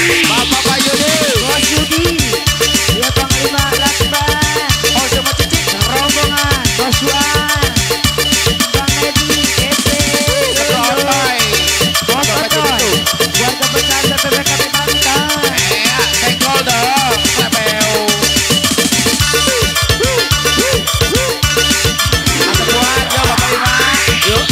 Bapak Pak Yudi, Bos Yudi, ya Panglima Lakban, oh semua cicing, rombongan Bos Wan, Bang Edi, Ese, Ketua Otoy, Bos Otoy, warga besar BPBKB Banten. senggol dong, plebeu. Mantap buat, yo Bapak Lima. Yuk.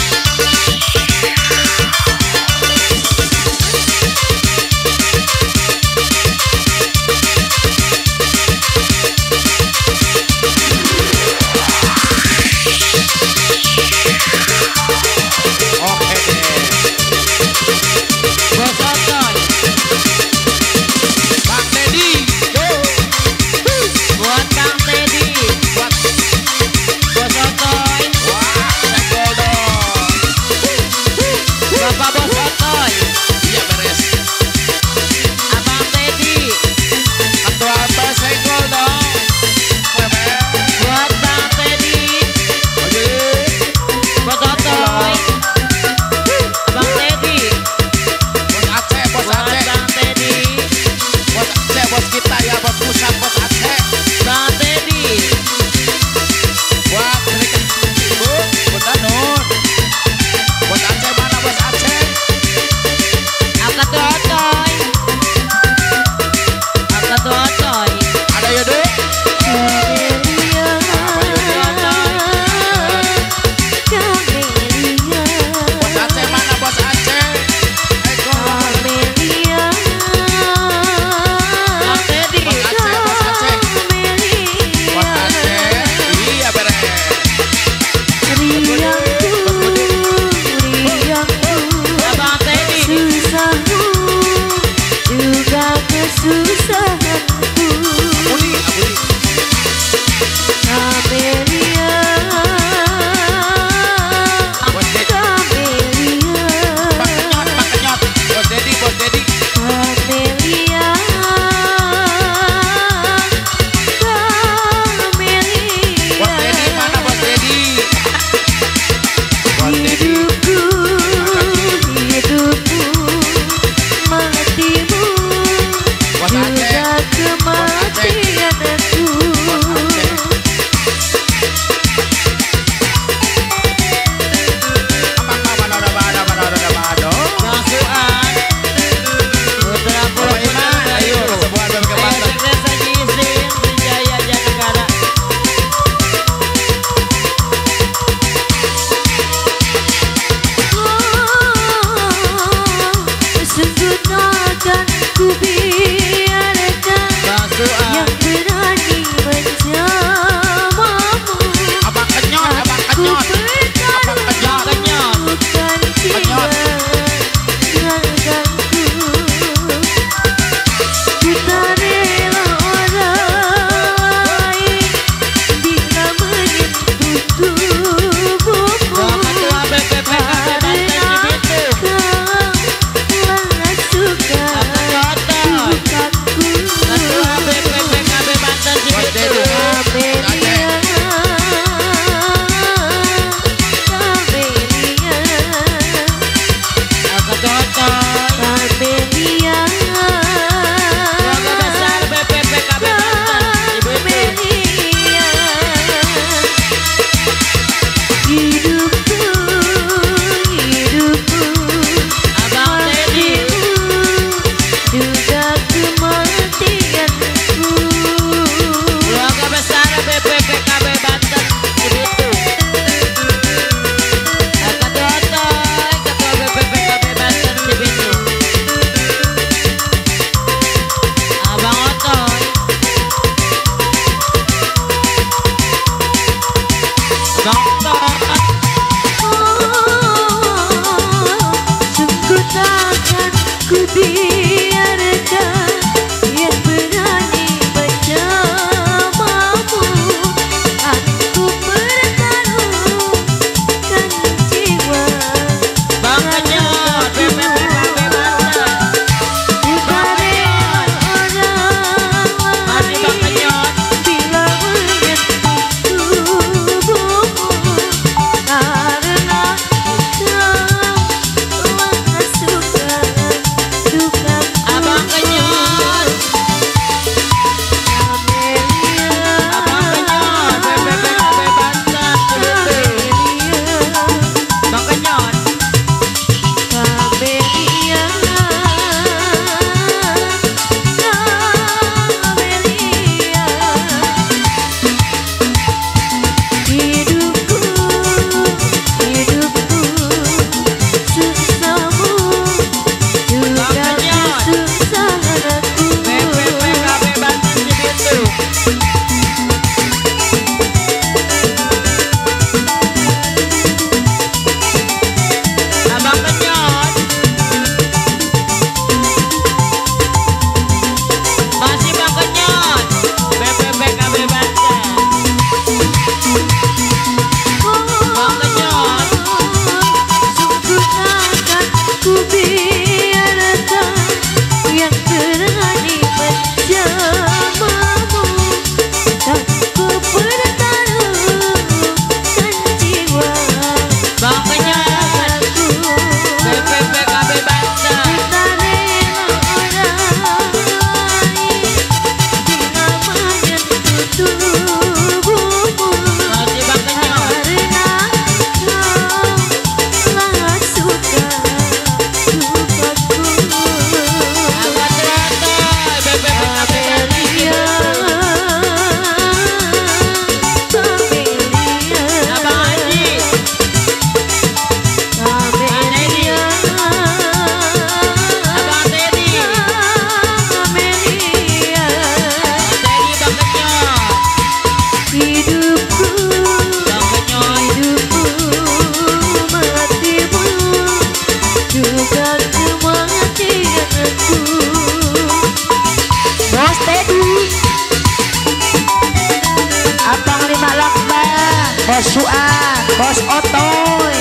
Bos Suan, Bos Otoy,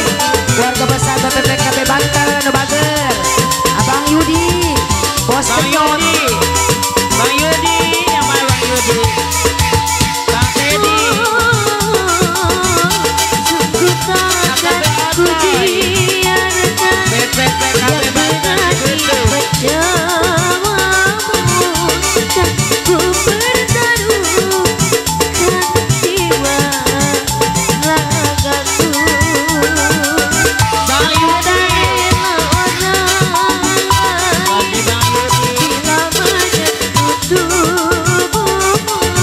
keluarga besar BPPKB Banten, Bager, Abang Yudi, Bos Bang Kenyot, Yudi, Bang Yudi, yang mana Bang Yudi? Bang Teddy, Sungguh takkan ku biarkan BPPKB yang Banten berani itu. menjawabmu dan ku pertaruhkan jiwa ragaku. Bang Yudi, Tiada orang bagi Bang Yudi. bila menyentuh tubuhmu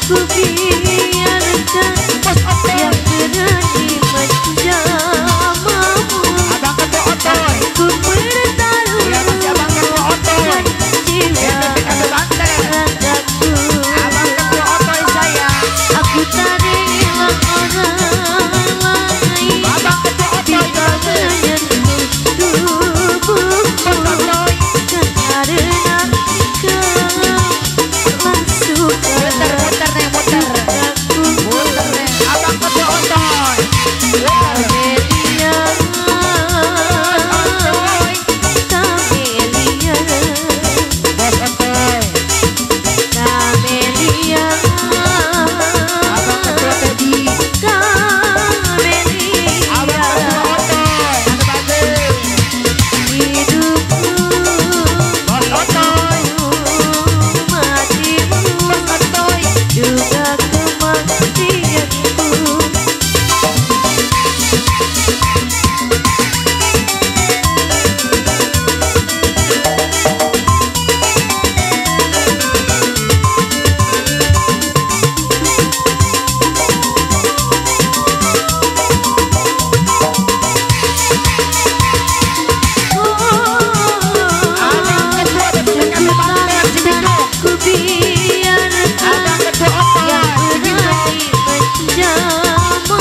ku biarkan Bos Otoy, yang berani menjamamu. Abang Ketua Otoy, Ku bertaruh ya masih Abang Ketua Otoy, jiwa BPPKB Banten, ragaku. Abang Ketua Otoy saya, Aku tak rela orang lain Abang Ketua Otoy, bisa menyentuh tubuhku, Bos Otoy, karena kau suka muter nih muter, aku. muter nih, Abang Ketua Otoy, Kamelia, Otoy, Kamelia, Bos Otoy, Kamelia, Abang Ketua Teddy, Kamelia. Abang Ketua Otoy, ada bagus, Hidupku, Bos Otoy, matimu, Bos Otoy, juga kematianku. Abang Ketua BPPKB Banten, Cibitung, Ku biarkan Abang Ketua yang Otoy, berani menjamamu,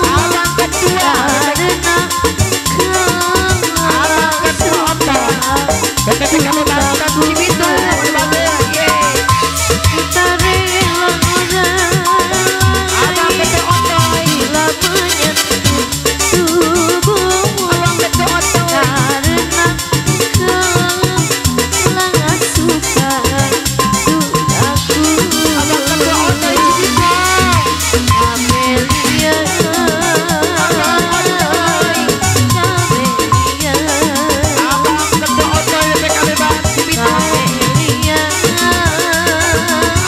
Abang Ketua, karena Abang Ketua Otoy, BPPKB Banten, Cibitung, ada bagus, yeay. tak rela Abang orang Ketua Otoy, bila menyentuh tubuhmu, Abang Ketua Otoy, karena kau sangat suka dukaku. Abang Ketua Otoy, Cibitung, Kamelia, Abang Otoy, Kamelia, Abang Ketua Otoy, BPKB Banten, Cibitung, Kamelia,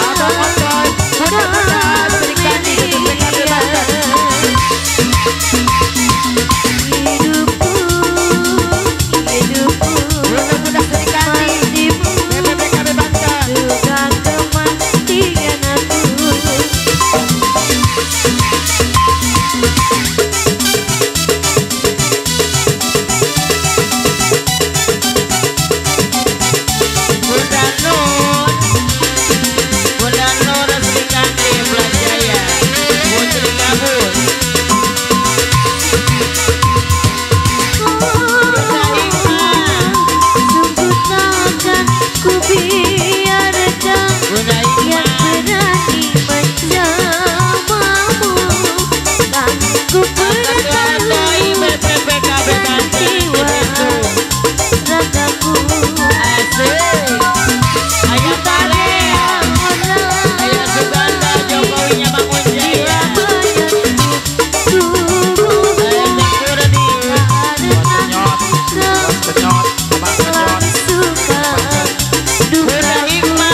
Abang Otoy, mudah-mudahan Serikandi BPPKB Banten, hidupku, mudah-mudahan Serikandi matimu, BPPKB Banten. juga kematian aku. Bunda Nur, Bunda Nur Sri Kandi Blajaya, Putri Gabus, Bunda Ikma, Sungguh takkan ku biarkan Bunda yang Ikma, berani menjamamu, kan ku Ketua bertaruh Otoy BPPKB Banten, Cibitung, ragaku. asik, Ayah Pare, Ayah Suganda, Jokowinya Bangun Jaya, Ayah Sakuradi, Bunda Ikma,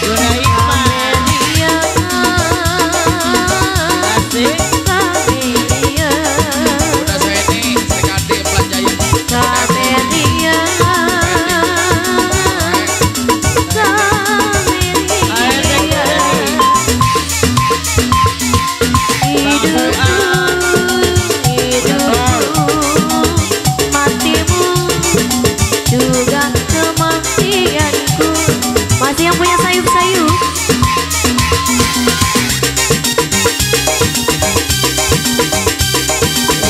Bunda Ikma, asik, Udah saya ini Serikandi Pelanjaya. Matimu juga kematianku. Masih yang punya sayup-sayup?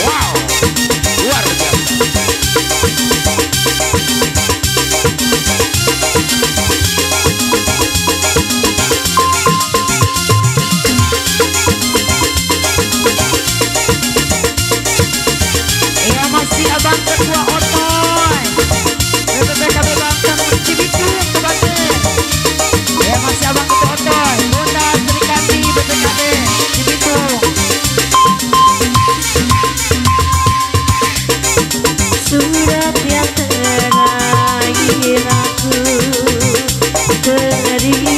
Wow, luar biasa. Ya masih Abang Ketua Otoy, BPPKB Banten, Cibitung, Banten. Ya masih Abang Ketua Otoy, Bunda Serikandi BPKB Cibitung. Surat yang terakhir aku terima